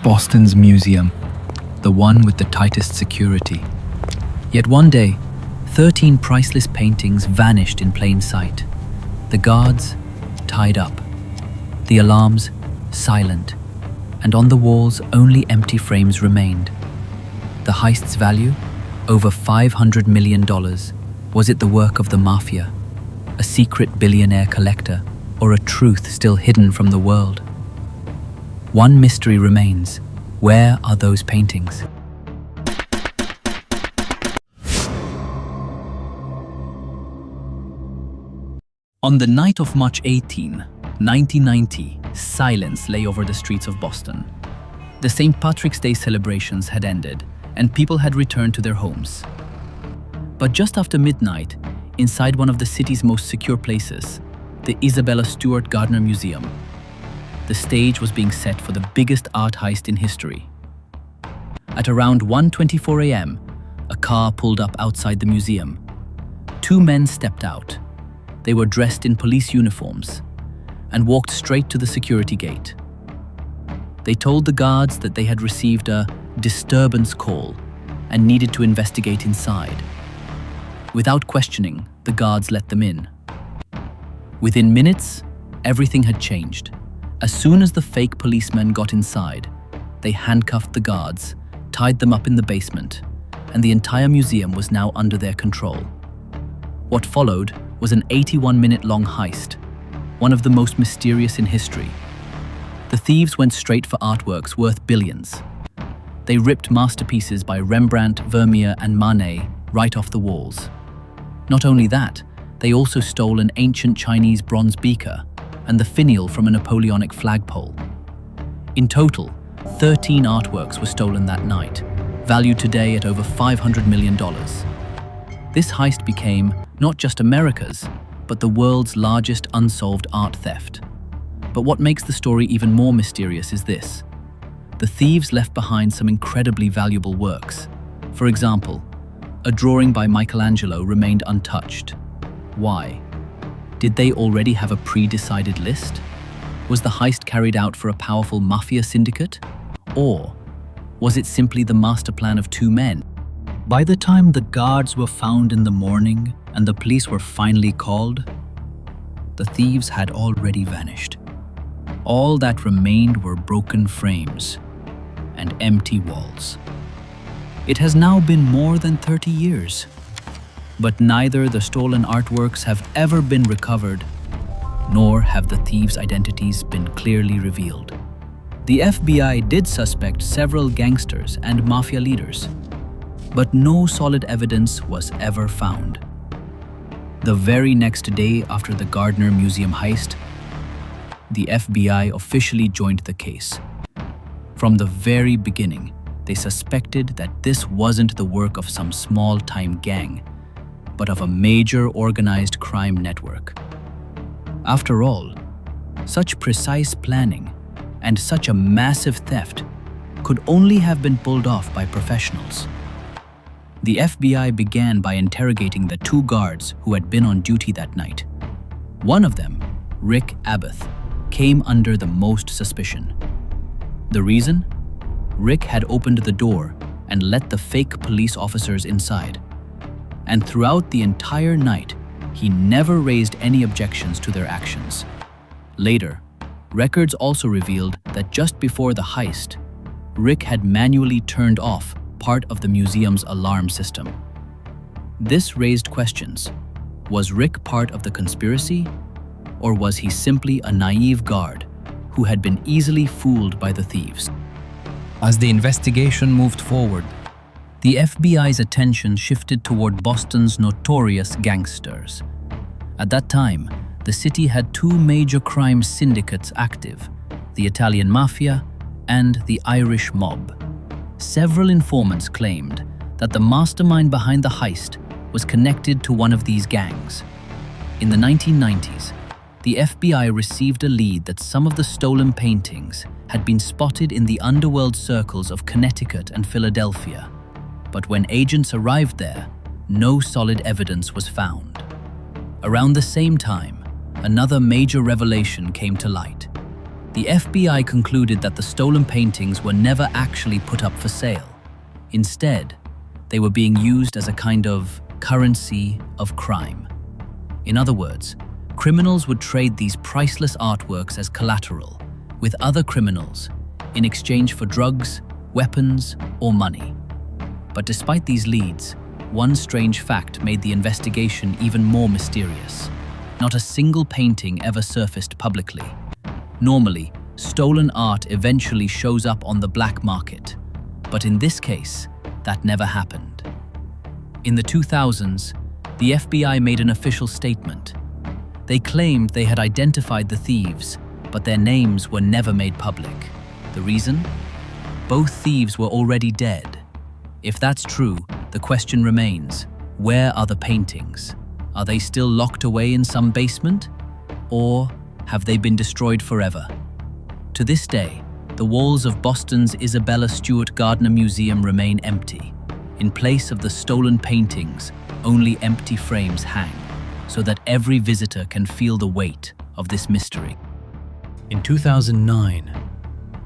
Boston's museum, the one with the tightest security. Yet one day, 13 priceless paintings vanished in plain sight. The guards tied up, the alarms silent, and on the walls only empty frames remained. The heist's value? Over $500 million. Was it the work of the Mafia, a secret billionaire collector, or a truth still hidden from the world? One mystery remains. Where are those paintings? On the night of March 18, 1990, silence lay over the streets of Boston. The St. Patrick's Day celebrations had ended, and people had returned to their homes. But just after midnight, inside one of the city's most secure places, the Isabella Stewart Gardner Museum, the stage was being set for the biggest art heist in history. At around 1:24 a.m., a car pulled up outside the museum. Two men stepped out. They were dressed in police uniforms and walked straight to the security gate. They told the guards that they had received a disturbance call and needed to investigate inside. Without questioning, the guards let them in. Within minutes, everything had changed. As soon as the fake policemen got inside, they handcuffed the guards, tied them up in the basement, and the entire museum was now under their control. What followed was an 81-minute-long heist, one of the most mysterious in history. The thieves went straight for artworks worth billions. They ripped masterpieces by Rembrandt, Vermeer, and Manet right off the walls. Not only that, they also stole an ancient Chinese bronze beaker and the finial from a Napoleonic flagpole. In total, 13 artworks were stolen that night, valued today at over $500 million. This heist became not just America's, but the world's largest unsolved art theft. But what makes the story even more mysterious is this. The thieves left behind some incredibly valuable works. For example, a drawing by Michelangelo remained untouched. Why? Did they already have a pre-decided list? Was the heist carried out for a powerful mafia syndicate? Or was it simply the master plan of two men? By the time the guards were found in the morning and the police were finally called, the thieves had already vanished. All that remained were broken frames and empty walls. It has now been more than 30 years, but neither the stolen artworks have ever been recovered, nor have the thieves' identities been clearly revealed. The FBI did suspect several gangsters and mafia leaders, but no solid evidence was ever found. The very next day after the Gardner Museum heist, the FBI officially joined the case. From the very beginning, they suspected that this wasn't the work of some small-time gang, but of a major organized crime network. After all, such precise planning and such a massive theft could only have been pulled off by professionals. The FBI began by interrogating the two guards who had been on duty that night. One of them, Rick Abath, came under the most suspicion. The reason? Rick had opened the door and let the fake police officers inside. And throughout the entire night, he never raised any objections to their actions. Later, records also revealed that just before the heist, Rick had manually turned off part of the museum's alarm system. This raised questions. Was Rick part of the conspiracy? Or was he simply a naive guard who had been easily fooled by the thieves? As the investigation moved forward, the FBI's attention shifted toward Boston's notorious gangsters. At that time, the city had two major crime syndicates active, the Italian Mafia and the Irish Mob. Several informants claimed that the mastermind behind the heist was connected to one of these gangs. In the 1990s, the FBI received a lead that some of the stolen paintings had been spotted in the underworld circles of Connecticut and Philadelphia. But when agents arrived there, no solid evidence was found. Around the same time, another major revelation came to light. The FBI concluded that the stolen paintings were never actually put up for sale. Instead, they were being used as a kind of currency of crime. In other words, criminals would trade these priceless artworks as collateral with other criminals in exchange for drugs, weapons, or money. But despite these leads, one strange fact made the investigation even more mysterious. Not a single painting ever surfaced publicly. Normally, stolen art eventually shows up on the black market, but in this case, that never happened. In the 2000s, the FBI made an official statement. They claimed they had identified the thieves, but their names were never made public. The reason? Both thieves were already dead. If that's true, the question remains, where are the paintings? Are they still locked away in some basement? Or have they been destroyed forever? To this day, the walls of Boston's Isabella Stewart Gardner Museum remain empty. In place of the stolen paintings, only empty frames hang, so that every visitor can feel the weight of this mystery. In 2009,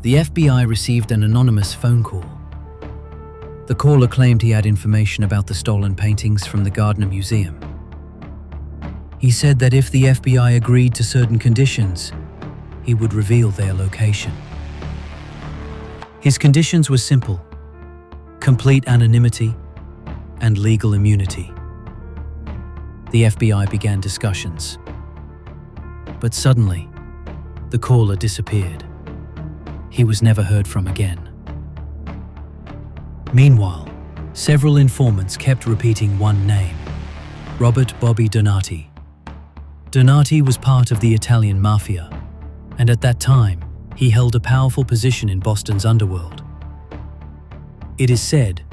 the FBI received an anonymous phone call. The caller claimed he had information about the stolen paintings from the Gardner Museum. He said that if the FBI agreed to certain conditions, he would reveal their location. His conditions were simple: complete anonymity and legal immunity. The FBI began discussions. But suddenly, the caller disappeared. He was never heard from again. Meanwhile, several informants kept repeating one name: Robert Bobby Donati. Donati was part of the Italian Mafia, and at that time, he held a powerful position in Boston's underworld. It is said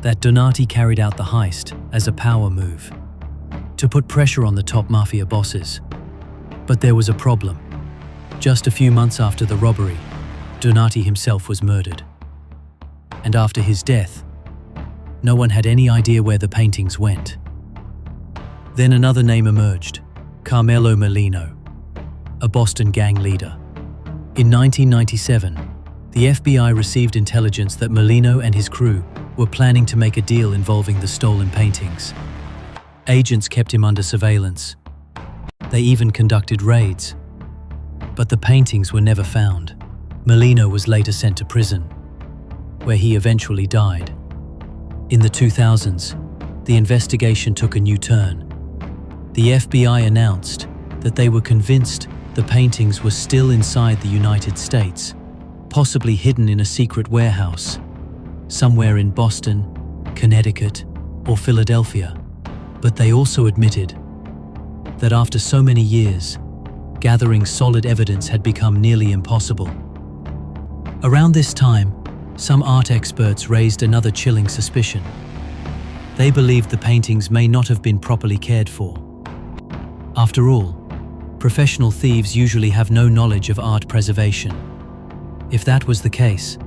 that Donati carried out the heist as a power move, to put pressure on the top mafia bosses. But there was a problem. Just a few months after the robbery, Donati himself was murdered. And after his death, no one had any idea where the paintings went. Then another name emerged: Carmelo Molino, a Boston gang leader. In 1997, the FBI received intelligence that Molino and his crew were planning to make a deal involving the stolen paintings. Agents kept him under surveillance. They even conducted raids. But the paintings were never found. Molino was later sent to prison, where he eventually died. In the 2000s, the investigation took a new turn. The FBI announced that they were convinced the paintings were still inside the United States, possibly hidden in a secret warehouse, somewhere in Boston, Connecticut, or Philadelphia. But they also admitted that after so many years, gathering solid evidence had become nearly impossible. Around this time, some art experts raised another chilling suspicion. They believed the paintings may not have been properly cared for. After all, professional thieves usually have no knowledge of art preservation. If that was the case,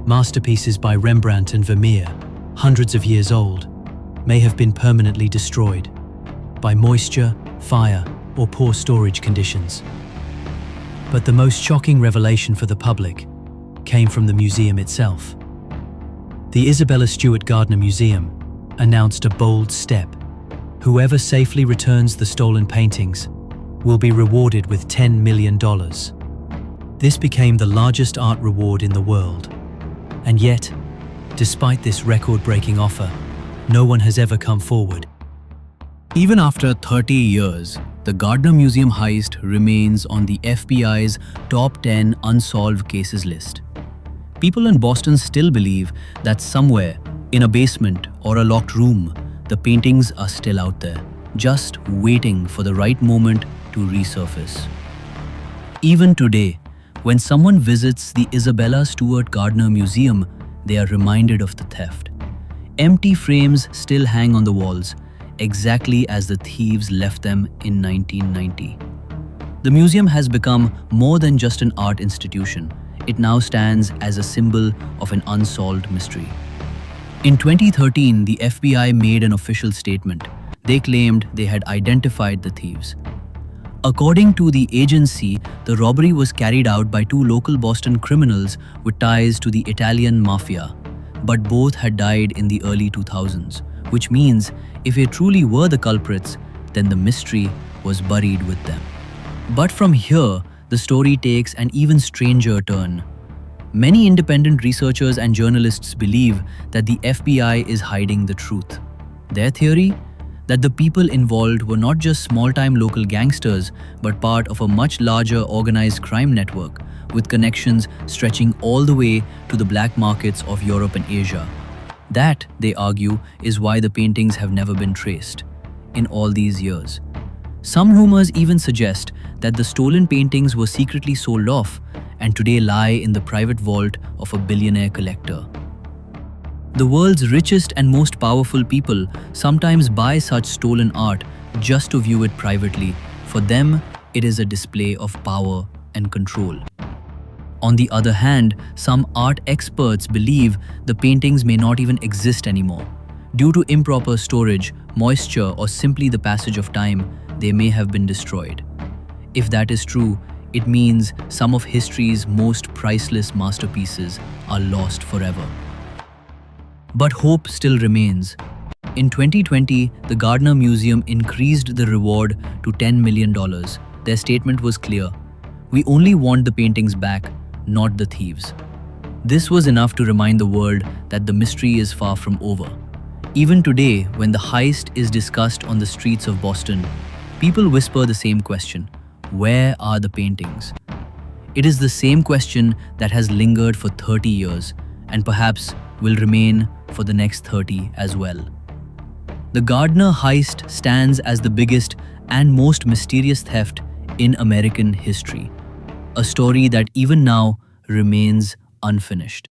masterpieces by Rembrandt and Vermeer, hundreds of years old, may have been permanently destroyed by moisture, fire, or poor storage conditions. But the most shocking revelation for the public came from the museum itself. The Isabella Stewart Gardner Museum announced a bold step. Whoever safely returns the stolen paintings will be rewarded with $10 million. This became the largest art reward in the world. And yet, despite this record-breaking offer, no one has ever come forward. Even after 30 years, the Gardner Museum heist remains on the FBI's top 10 unsolved cases list. People in Boston still believe that somewhere, in a basement or a locked room, the paintings are still out there, just waiting for the right moment to resurface. Even today, when someone visits the Isabella Stewart Gardner Museum, they are reminded of the theft. Empty frames still hang on the walls, exactly as the thieves left them in 1990. The museum has become more than just an art institution. It now stands as a symbol of an unsolved mystery. In 2013, the FBI made an official statement. They claimed they had identified the thieves. According to the agency, the robbery was carried out by two local Boston criminals with ties to the Italian Mafia, but both had died in the early 2000s, which means if they truly were the culprits, then the mystery was buried with them. But from here, the story takes an even stranger turn. Many independent researchers and journalists believe that the FBI is hiding the truth. Their theory? That the people involved were not just small-time local gangsters, but part of a much larger organized crime network, with connections stretching all the way to the black markets of Europe and Asia. That, they argue, is why the paintings have never been traced in all these years. Some rumors even suggest that the stolen paintings were secretly sold off and today lie in the private vault of a billionaire collector. The world's richest and most powerful people sometimes buy such stolen art just to view it privately. For them, it is a display of power and control. On the other hand, some art experts believe the paintings may not even exist anymore. Due to improper storage, moisture, or simply the passage of time, they may have been destroyed. If that is true, it means some of history's most priceless masterpieces are lost forever. But hope still remains. In 2020, the Gardner Museum increased the reward to $10 million. Their statement was clear: "We only want the paintings back, not the thieves." This was enough to remind the world that the mystery is far from over. Even today, when the heist is discussed on the streets of Boston, people whisper the same question: where are the paintings? It is the same question that has lingered for 30 years and perhaps will remain for the next 30 as well. The Gardner Heist stands as the biggest and most mysterious theft in American history, a story that even now remains unfinished.